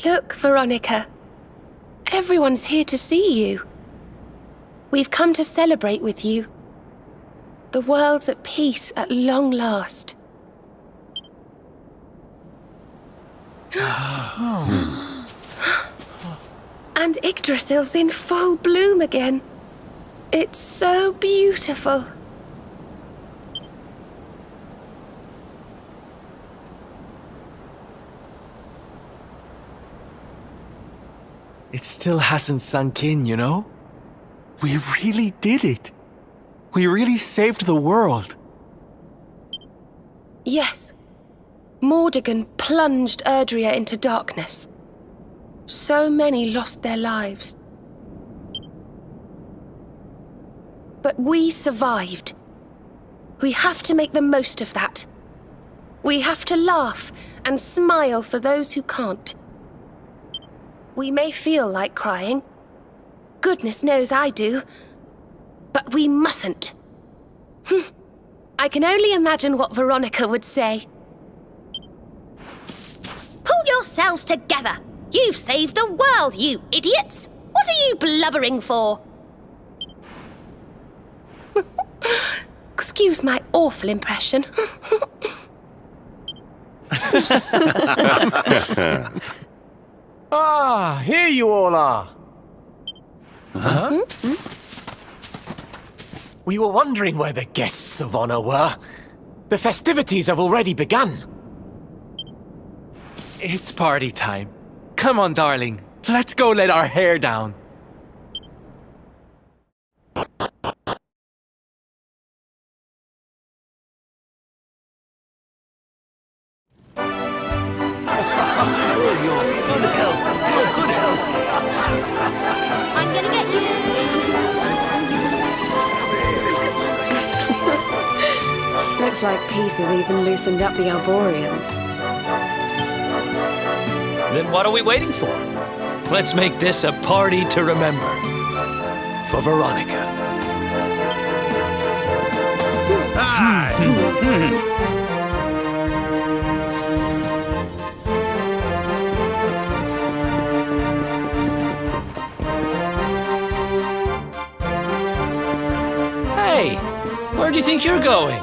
Look, Veronica. Everyone's here to see you. We've come to celebrate with you. The world's at peace at long last. And Yggdrasil's in full bloom again. It's so beautiful. It still hasn't sunk in, you know? We really did it. We really saved the world. Yes. Mordegon plunged Erdrea into darkness. So many lost their lives. But we survived. We have to make the most of that. We have to laugh and smile for those who can't. We may feel like crying. Goodness knows I do. But we mustn't. I can only imagine what Veronica would say. Pull yourselves together! You've saved the world, you idiots! What are you blubbering for? Excuse my awful impression. Ah, here you all are. Huh? We were wondering where the guests of honor were. The festivities have already begun. It's party time. Come on, darling. Let's go let our hair down. I'm gonna get you! Looks like peace has even loosened up the Arboreans. Then what are we waiting for? Let's make this a party to remember. For Veronica. Hey, where do you think you're going?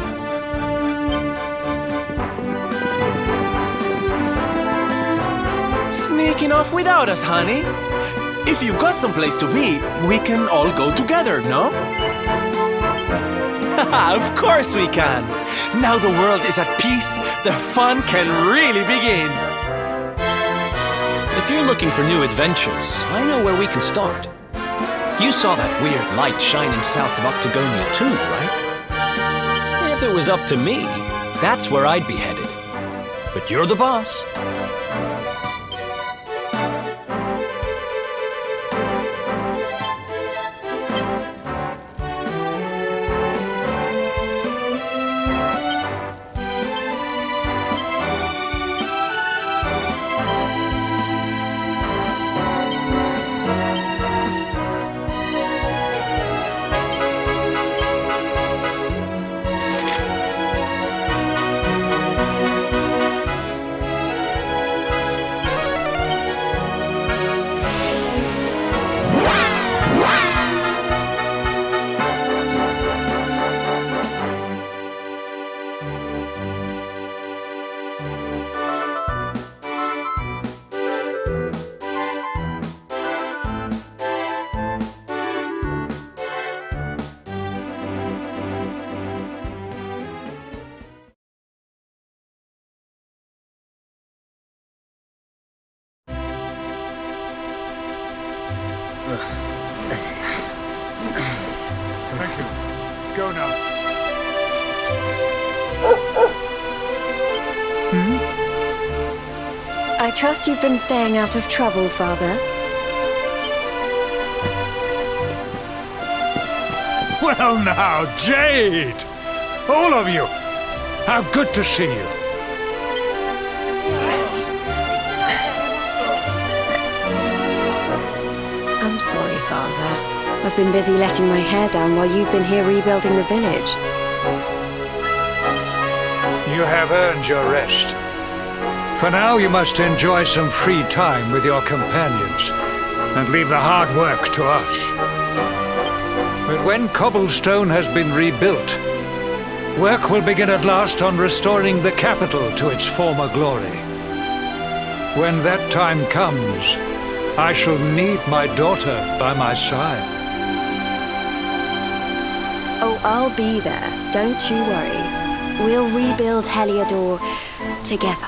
Sneaking off without us, honey. If you've got someplace to be, we can all go together, no? Of course we can. Now the world is at peace, the fun can really begin. If you're looking for new adventures, I know where we can start. You saw that weird light shining south of Octagonia too, right? If it was up to me, that's where I'd be headed. But you're the boss. Thank you. Go now. I trust you've been staying out of trouble, Father. Well now, Jade! All of you! How good to see you. I'm sorry, Father. I've been busy letting my hair down while you've been here rebuilding the village. You have earned your rest. For now, you must enjoy some free time with your companions, and leave the hard work to us. But when Cobblestone has been rebuilt, work will begin at last on restoring the capital to its former glory. When that time comes, I shall need my daughter by my side. Oh, I'll be there. Don't you worry. We'll rebuild Heliodor together.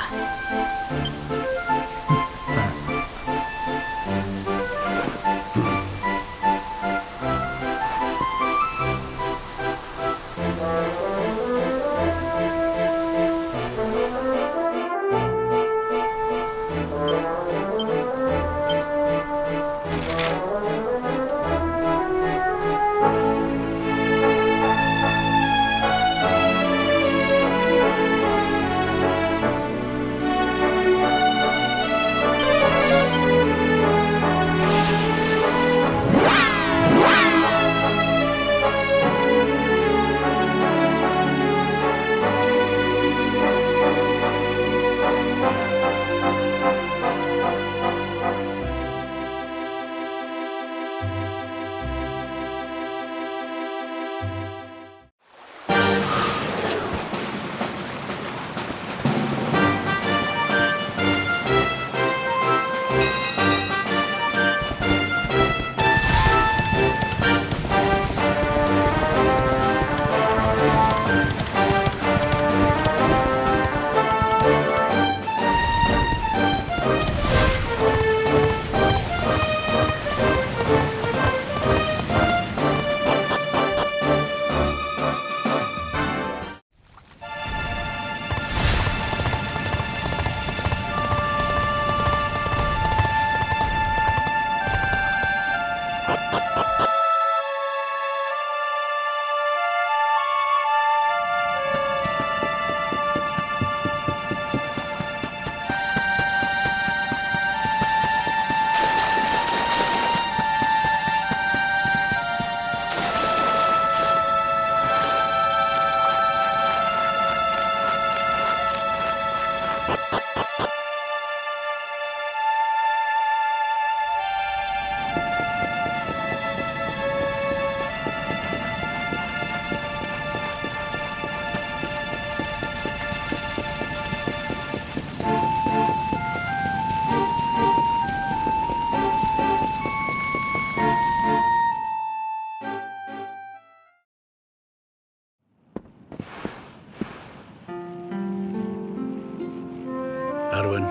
Erwin,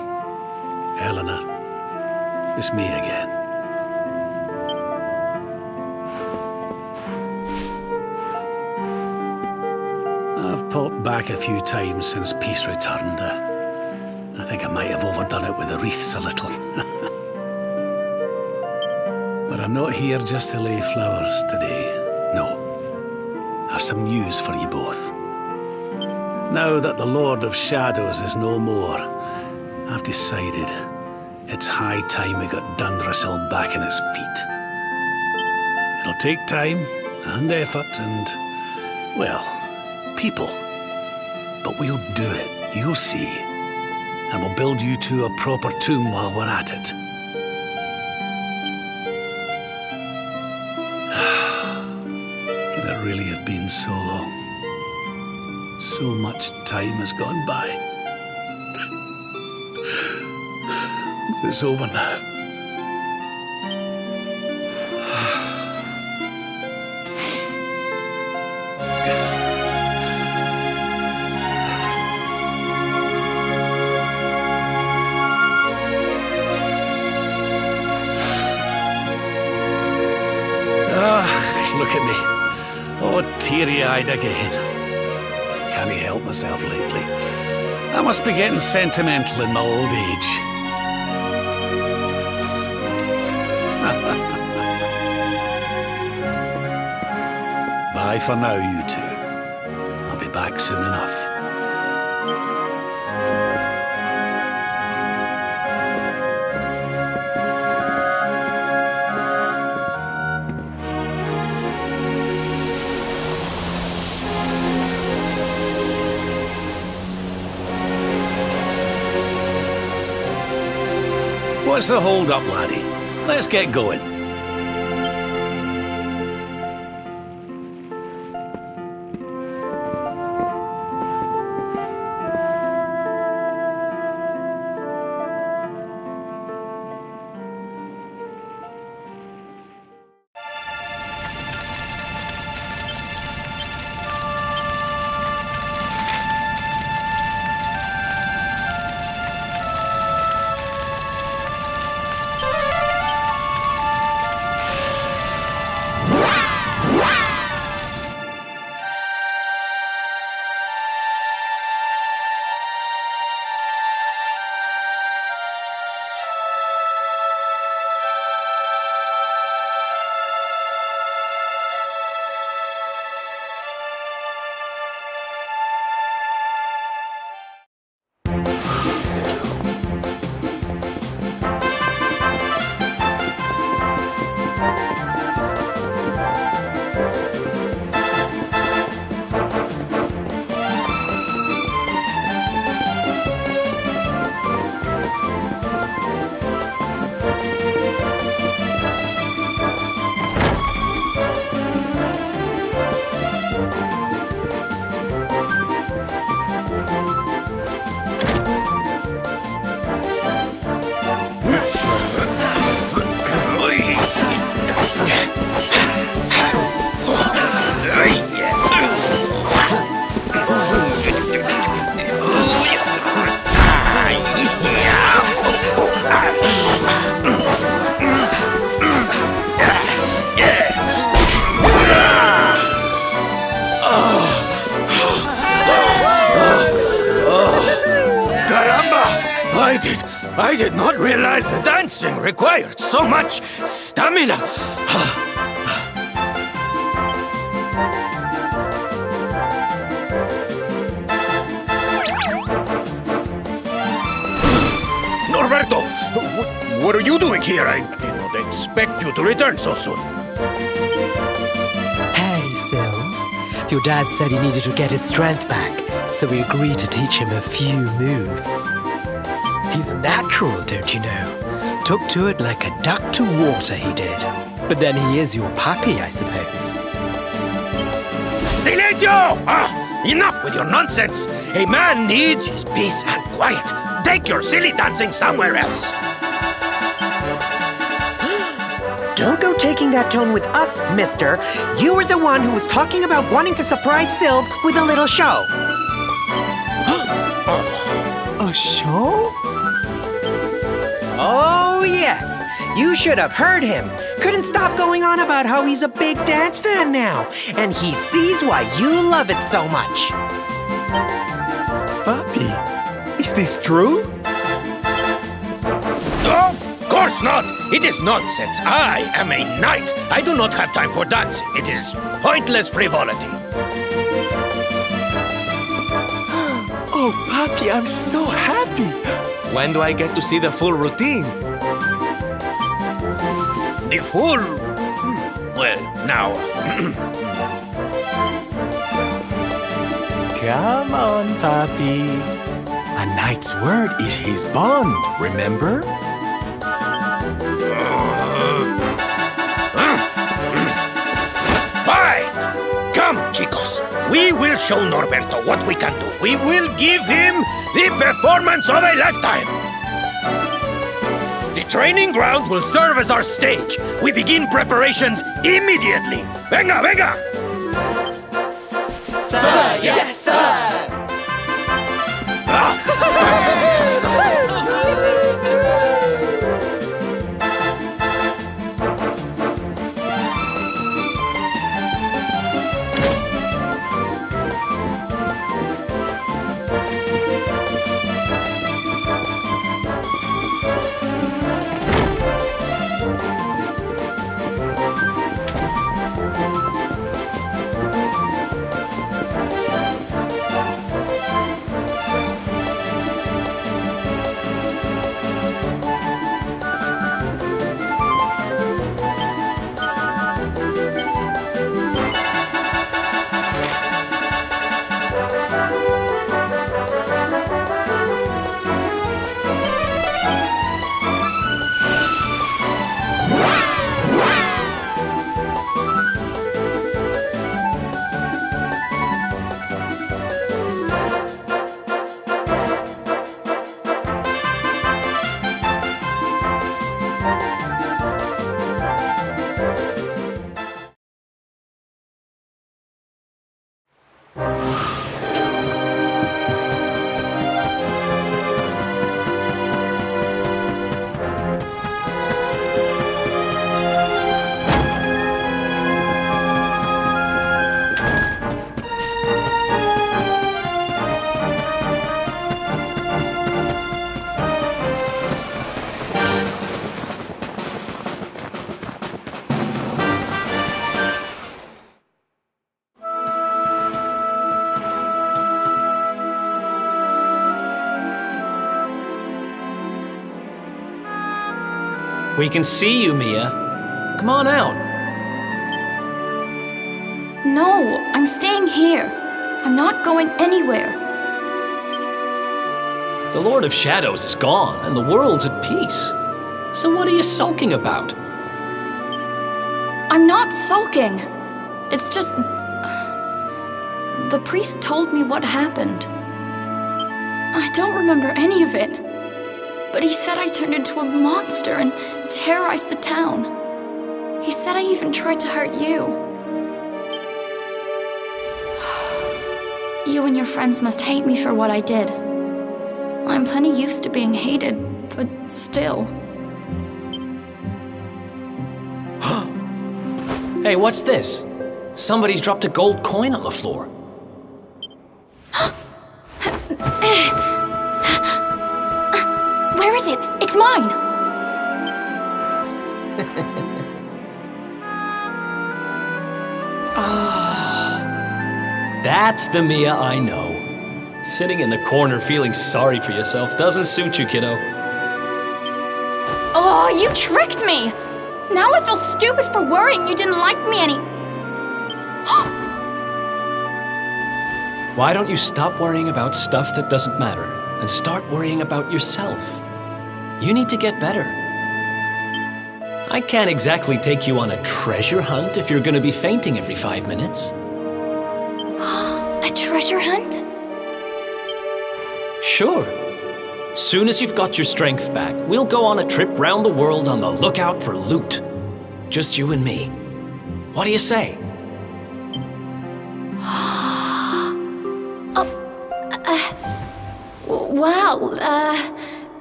Eleanor, it's me again. I've popped back a few times since peace returned. I think I might have overdone it with the wreaths a little. But I'm not here just to lay flowers today. No. I've some news for you both. Now that the Lord of Shadows is no more, I've decided it's high time we got Dundrasil back on his feet. It'll take time and effort and, well, people. But we'll do it, you'll see. And we'll build you two a proper tomb while we're at it. Can it really have been so long? So much time has gone by. But it's over now. Look at me. Oh, teary-eyed again. Can't help myself lately. I must be getting sentimental in my old age. Bye for now, you two. I'll be back soon enough. what's the hold up, laddie? Let's get going. I did not realize the dancing required so much stamina. Norberto, what are you doing here? I did not expect you to return so soon. Hey, Sil. Your dad said he needed to get his strength back, so we agreed to teach him a few moves. He's natural, don't you know? Took to it like a duck to water, he did. But then he is your puppy, I suppose. Silencio! Enough with your nonsense! A man needs his peace and quiet. Take your silly dancing somewhere else. Don't go taking that tone with us, mister. You were the one who was talking about wanting to surprise Sylv with a little show. A show? Oh, yes. You should have heard him. Couldn't stop going on about how he's a big dance fan now. And he sees why you love it so much. Papi, is this true? Of course not! It is nonsense. I am a knight. I do not have time for dancing. It is pointless frivolity. Oh, Papi, I'm so happy. When do I get to see the full routine? The full... Well, now... Come on, Papi. A knight's word is his bond, remember? Fine! Come, chicos. We will show Norberto what we can do. We will give him the performance of a lifetime. The training ground will serve as our stage. We begin preparations immediately. Venga, venga! Sir, yes, sir! We can see you, Mia. Come on out. No, I'm staying here. I'm not going anywhere. The Lord of Shadows is gone, and the world's at peace. So what are you sulking about? I'm not sulking. It's just... The priest told me what happened. I don't remember any of it. But he said I turned into a monster and terrorized the town. He said I even tried to hurt you. You and your friends must hate me for what I did. I'm plenty used to being hated, but still. Hey, what's this? Somebody's dropped a gold coin on the floor. Where is it? It's mine! That's the Mia I know. Sitting in the corner feeling sorry for yourself doesn't suit you, kiddo. Oh, you tricked me! Now I feel stupid for worrying you didn't like me any... Why don't you stop worrying about stuff that doesn't matter and start worrying about yourself? You need to get better. I can't exactly take you on a treasure hunt if you're gonna be fainting every 5 minutes. A treasure hunt? Sure. Soon as you've got your strength back, we'll go on a trip round the world on the lookout for loot. Just you and me. What do you say? Well,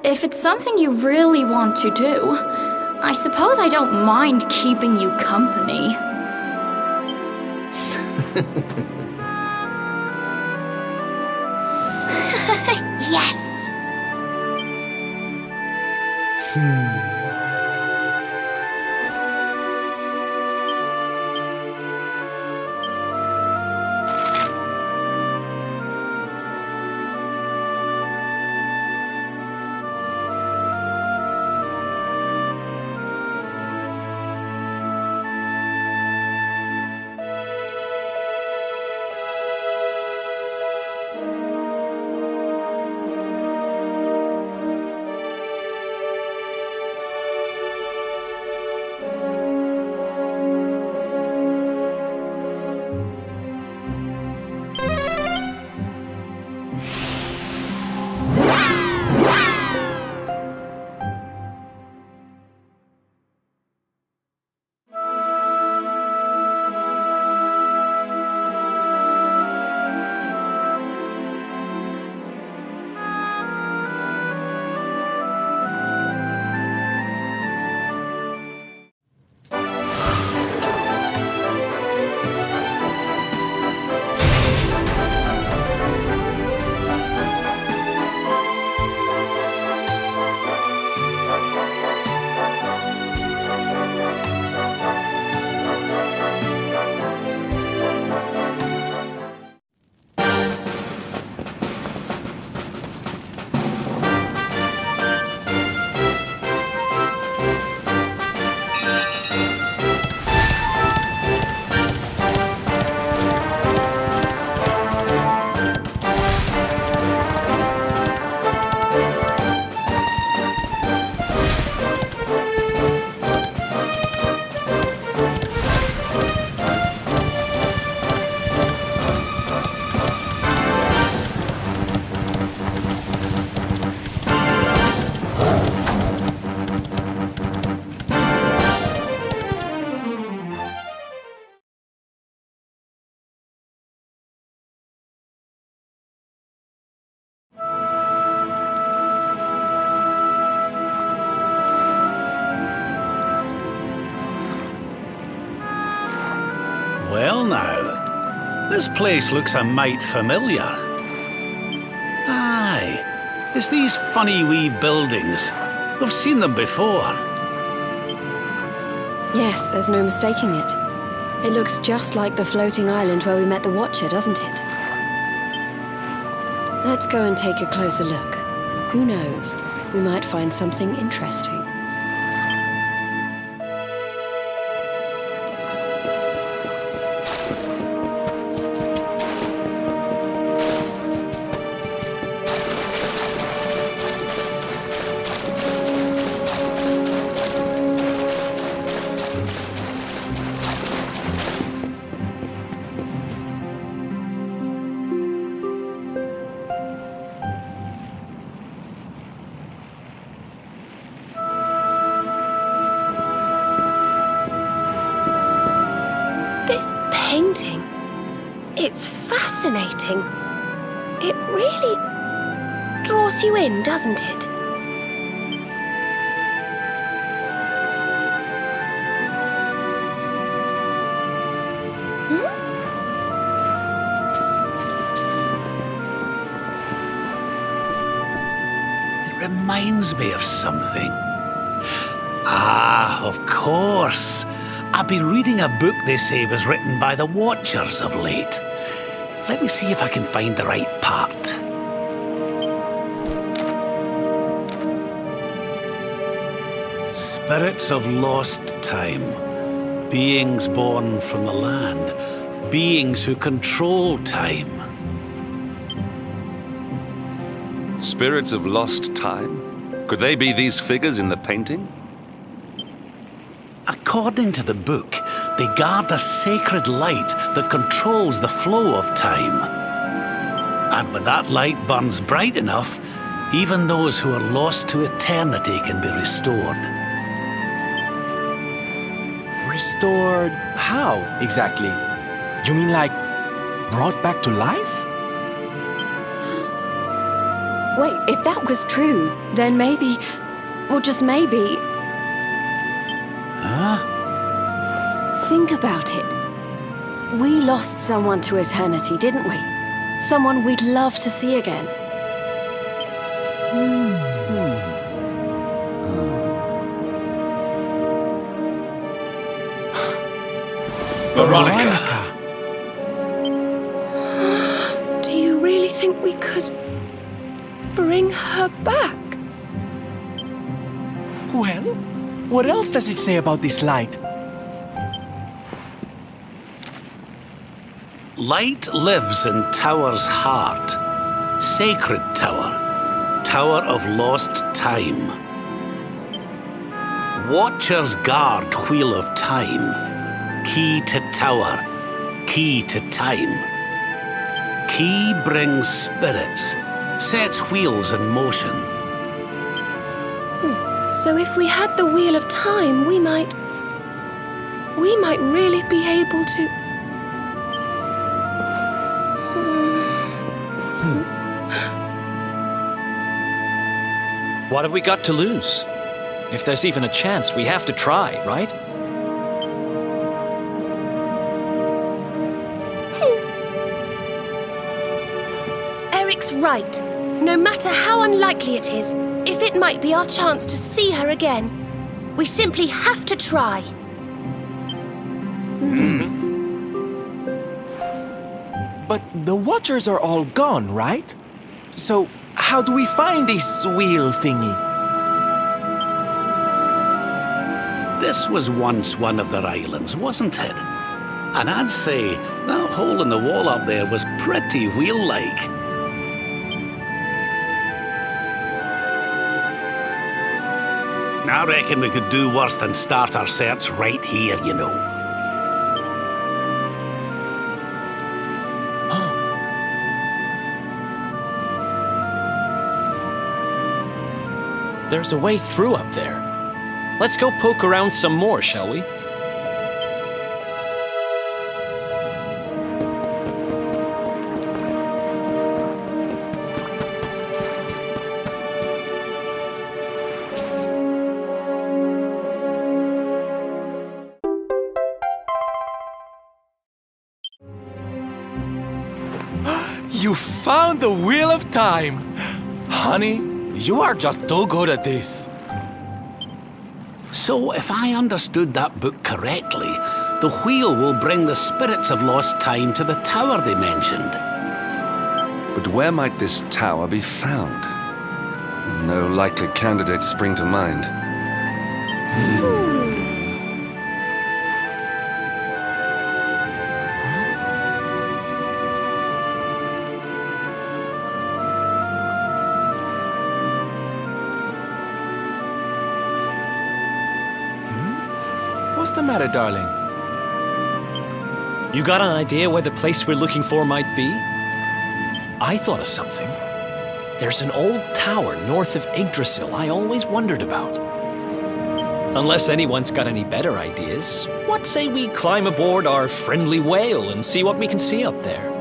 if it's something you really want to do, I suppose I don't mind keeping you company. Yes! Well now, this place looks a mite familiar. Aye, it's these funny wee buildings. We've seen them before. Yes, there's no mistaking it. It looks just like the floating island where we met the Watcher, doesn't it? Let's go and take a closer look. Who knows? We might find something interesting. This painting. It's fascinating. It really draws you in, doesn't it? Reminds me of something. Ah, of course. I've been reading a book they say was written by the Watchers of late. Let me see if I can find the right part. Spirits of lost time. Beings born from the land. Beings who control time. Spirits of lost time? Could they be these figures in the painting? According to the book, they guard a sacred light that controls the flow of time. And when that light burns bright enough, even those who are lost to eternity can be restored. Restored how, exactly? You mean like brought back to life? Wait, if that was true, then maybe, or just maybe... Huh? Think about it. We lost someone to eternity, didn't we? Someone we'd love to see again. Veronica! Do you really think we could bring her back? Well, what else does it say about this light? Light lives in Tower's heart. Sacred Tower. Tower of lost time. Watchers guard Wheel of Time. Key to Tower. Key to time. Key brings spirits. Sets wheels in motion. So if we had the Wheel of Time, we might really be able to... What have we got to lose? If there's even a chance, we have to try, right? Eric's right. No matter how unlikely it is, if it might be our chance to see her again, we simply have to try. But the Watchers are all gone, right? So how do we find this wheel thingy? This was once one of their islands, wasn't it? And I'd say that hole in the wall up there was pretty wheel-like. I reckon we could do worse than start our search right here, you know. There's a way through up there. Let's go poke around some more, shall we? You found the Wheel of Time! Honey, you are just too good at this. So, if I understood that book correctly, the wheel will bring the spirits of lost time to the tower they mentioned. But where might this tower be found? No likely candidates spring to mind. What's the matter, darling? You got an idea where the place we're looking for might be? I thought of something. There's an old tower north of Yggdrasil I always wondered about. Unless anyone's got any better ideas, what say we climb aboard our friendly whale and see what we can see up there?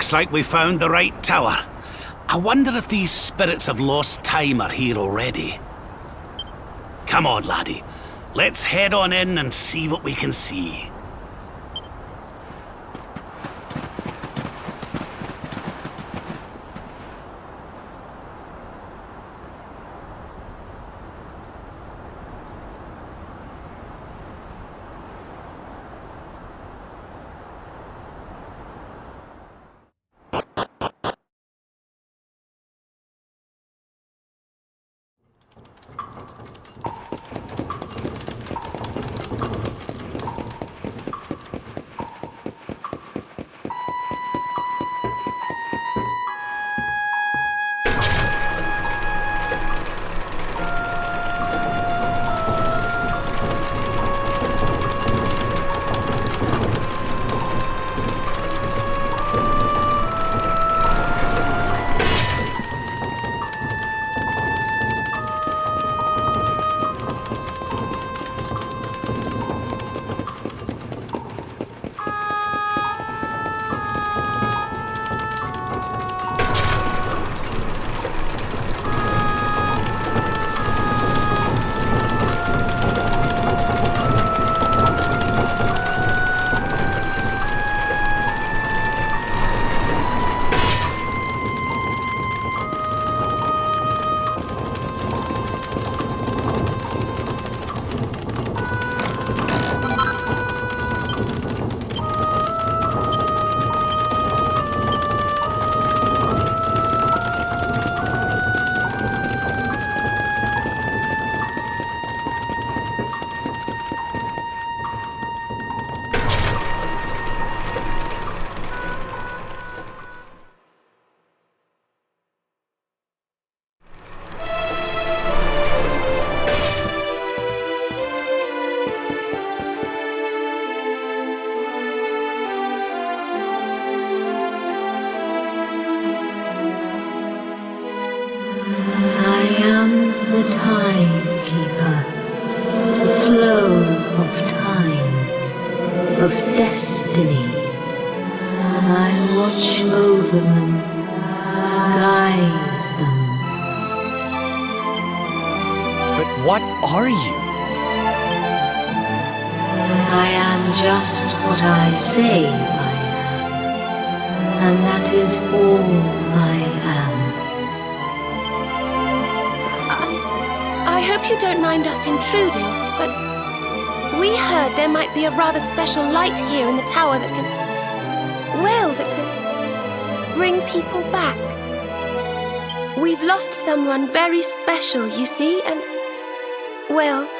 Looks like we found the right tower. I wonder if these spirits of lost time are here already. Come on, laddie. Let's head on in and see what we can see. the timekeeper, the flow of time, of destiny. I watch over them, guide them. But what are you? I am just what I say I am, and that is all I am. I hope you don't mind us intruding, but we We heard there might be a rather special light here in the tower that can... well, that can bring people back. We've lost someone very special, you see, and... well,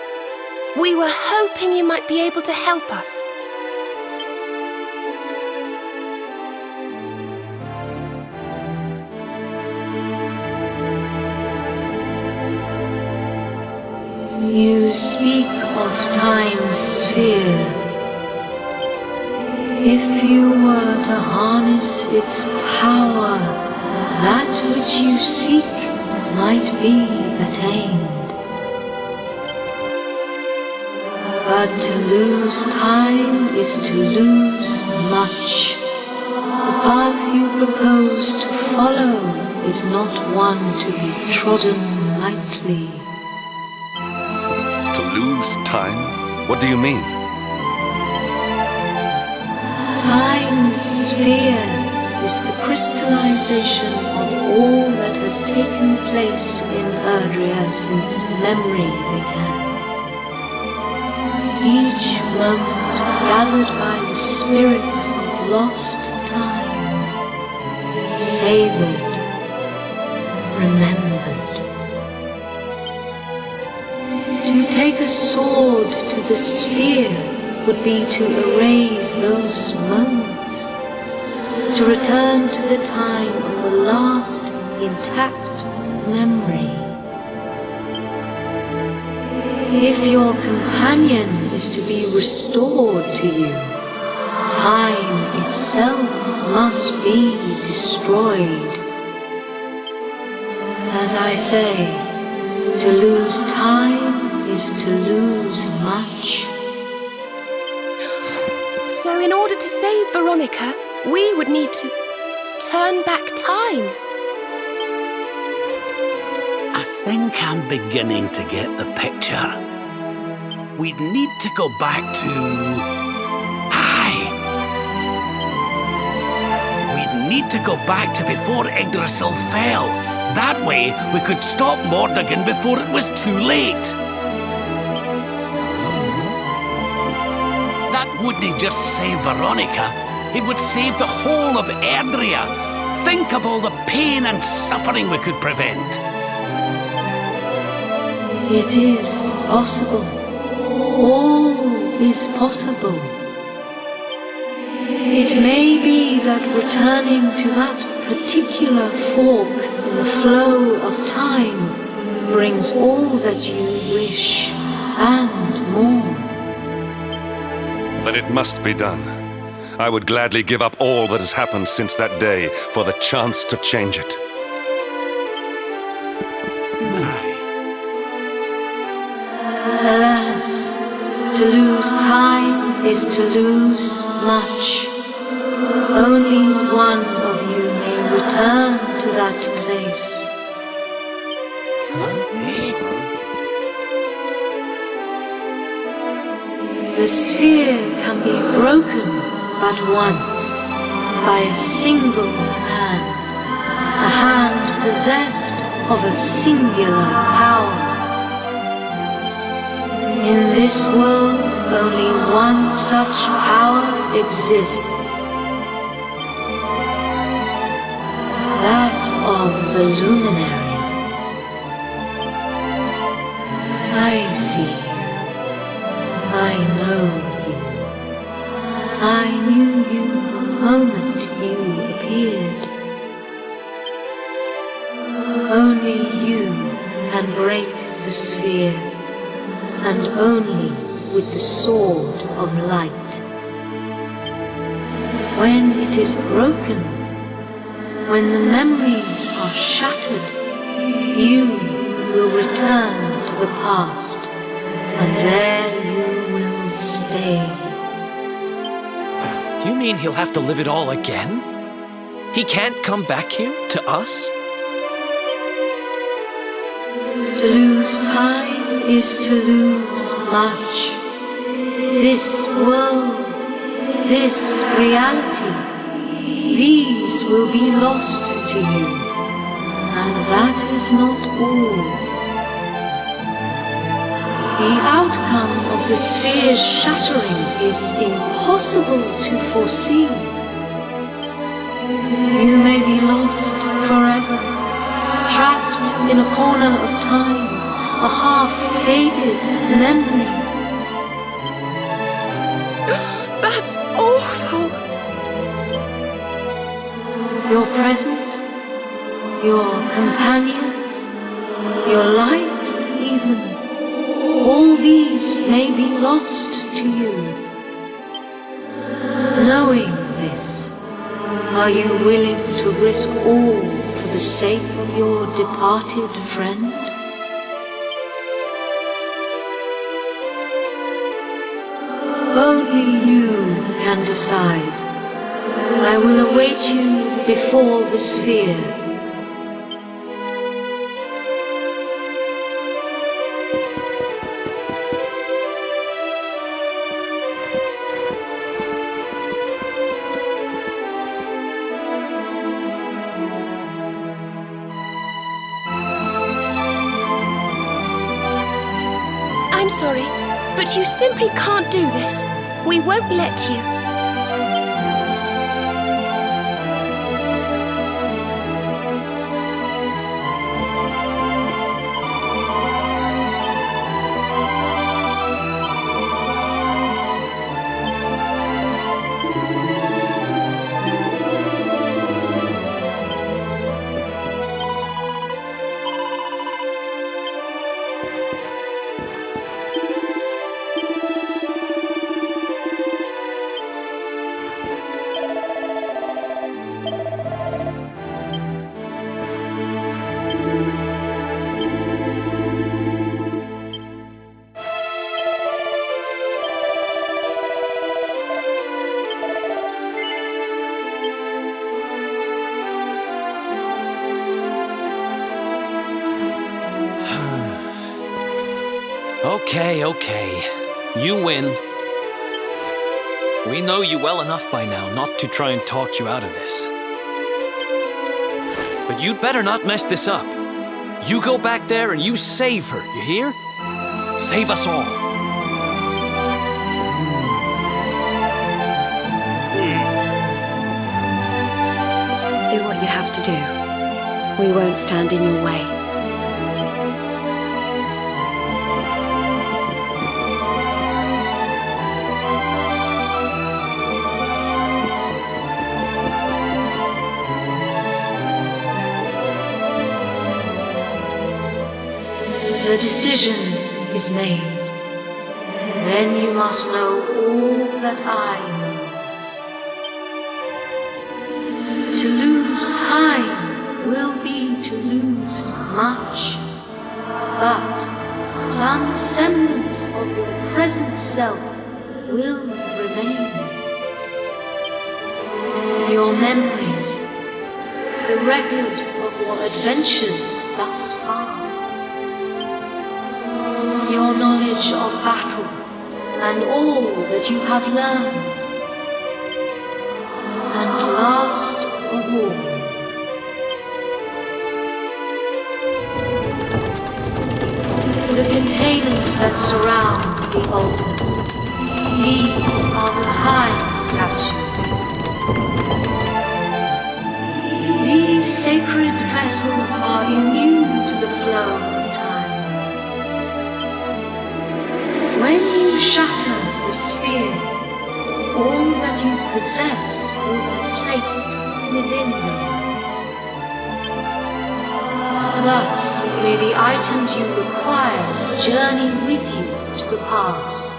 we were hoping you might be able to help us. You speak of time's sphere. If you were to harness its power, that which you seek might be attained. But to lose time is to lose much. The path you propose to follow is not one to be trodden lightly. To lose time? What do you mean? Time's sphere is the crystallization of all that has taken place in Erdrea since memory began. Each moment gathered by the spirits of lost time, savored, remembered. To take a sword to the sphere would be to erase those moments, to return to the time of the last intact memory. If your companion is to be restored to you, time itself must be destroyed. As I say, to lose time is to lose much. So in order to save Veronica, we would need to turn back time. I think I'm beginning to get the picture. We'd need to go back to... We'd need to go back to before Yggdrasil fell. That way, we could stop Mordegon before it was too late. That wouldn't just save Veronica, it would save the whole of Erdrea. Think of all the pain and suffering we could prevent. It is possible. All is possible. It may be that returning to that particular fork in the flow of time brings all that you wish and more. Then it must be done. I would gladly give up all that has happened since that day for the chance to change it. Alas, to lose time is to lose much. Only one of you may return to that place. The sphere can be broken but once, by a single hand, a hand possessed of a singular power. In this world, only one such power exists. That of the luminary. I see you. I know you. I knew you the moment you appeared. Only you can break the sphere, and only with the sword of light. When it is broken, when the memories are shattered, you will return to the past, and there you will stay. You mean he'll have to live it all again? He can't come back here, to us? To lose time is to lose much. This world, this reality, these will be lost to you, and that is not all. The outcome of the sphere's shattering is impossible to foresee. You may be lost forever, trapped in a corner of time, a half-faded memory. That's awful. Your present, your companions, your life even, all these may be lost to you. Knowing this, are you willing to risk all for the sake of your departed friend? Only you can decide. I will await you before the sphere. I'm sorry, but you simply can't do this. We won't let you. Okay. You win. We know you well enough by now not to try and talk you out of this. But you'd better not mess this up. You go back there and you save her, you hear? Save us all. Do what you have to do. We won't stand in your way. The decision is made. Then you must know all that I know. To lose time will be to lose much, but some semblance of your present self will remain. Your memories, the record of your adventures thus far, your knowledge of battle and all that you have learned, and last of all, the containers that surround the altar. These are the time capsules. These sacred vessels are immune to the flow of time. When you shatter the sphere, all that you possess will be placed within them. Thus, may the items you require journey with you to the past.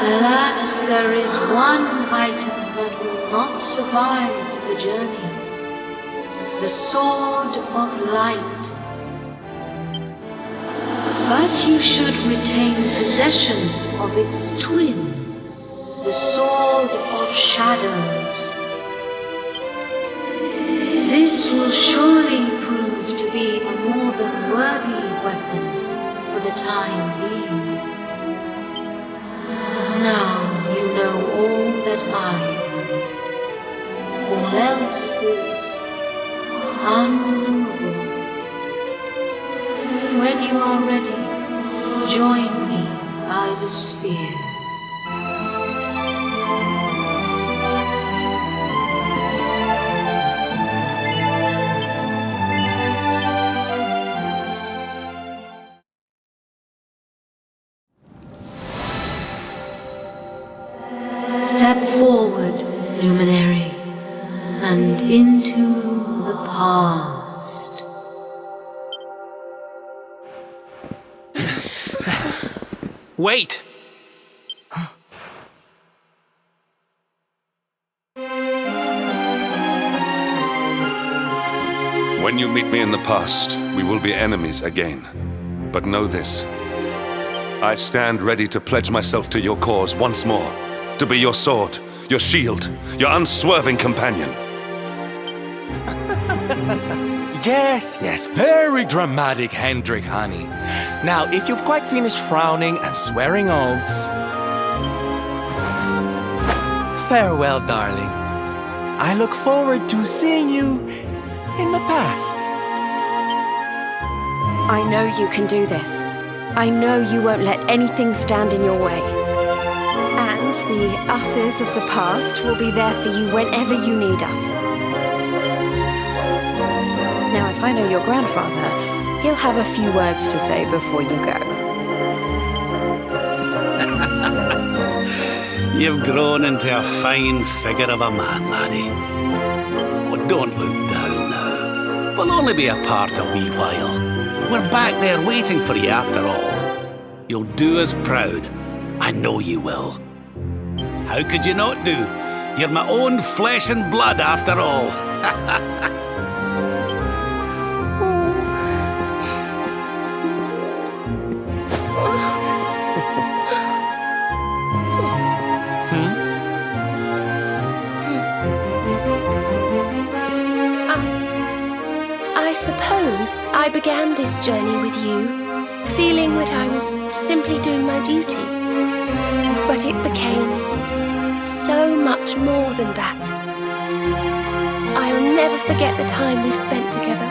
Alas, there is one item that will not survive the journey. The Sword of Light. But you should retain possession of its twin, the Sword of Shadows. This will surely prove to be a more than worthy weapon for the time being. Now you know all that I know. All else is unknowable. When you are ready, join me by the sphere. Step forward, luminary, and into the past. Wait! When you meet me in the past, we will be enemies again. But know this. I stand ready to pledge myself to your cause once more. To be your sword, your shield, your unswerving companion. Yes, yes, very dramatic, Hendrik, honey. Now, if you've quite finished frowning and swearing oaths... Farewell, darling. I look forward to seeing you in the past. I know you can do this. I know you won't let anything stand in your way. And the us's of the past will be there for you whenever you need us. Now, if I know your grandfather, he'll have a few words to say before you go. You've grown into a fine figure of a man, laddie. Oh, don't look down now. We'll only be apart a wee while. We're back there waiting for you after all. You'll do us proud. I know you will. How could you not do? You're my own flesh and blood after all. I suppose I began this journey with you, feeling that I was simply doing my duty. But it became so much more than that. I'll never forget the time we've spent together.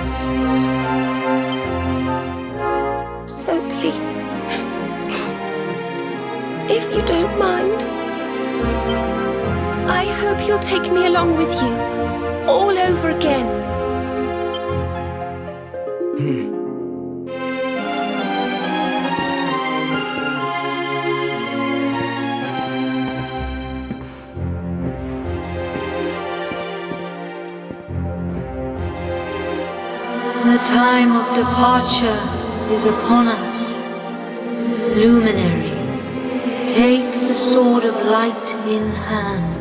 So please, if you don't mind, I hope you'll take me along with you, all over again. The time of departure is upon us. Luminary, take the sword of light in hand.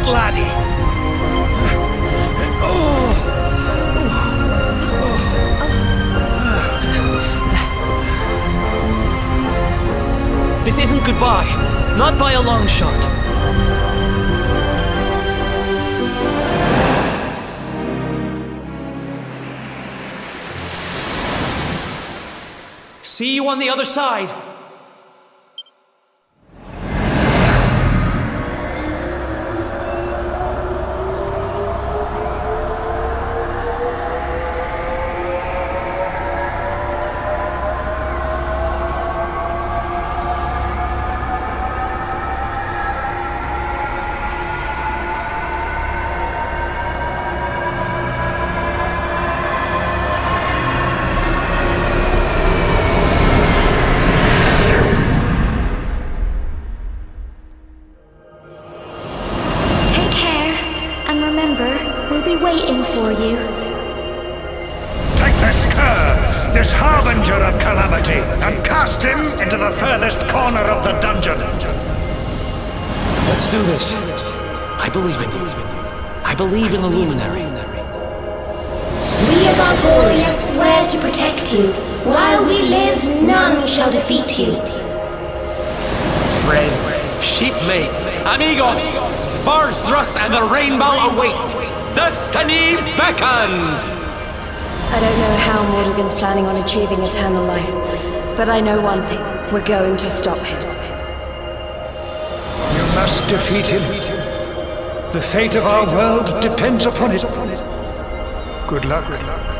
Laddie! This isn't goodbye. Not by a long shot. See you on the other side. Waiting for you. Take this cur, this harbinger of calamity, and cast him into the furthest corner of the dungeon. Let's do this. I believe in you. I believe in the Luminary. We of Arborea swear to protect you. While we live, none shall defeat you. Friends, shipmates, amigos, Svard thrust and the rainbow await. Destiny beckons! I don't know how Mordegon's planning on achieving eternal life, but I know one thing. We're going to stop him. You must defeat him. The fate of our world depends upon it. Good luck.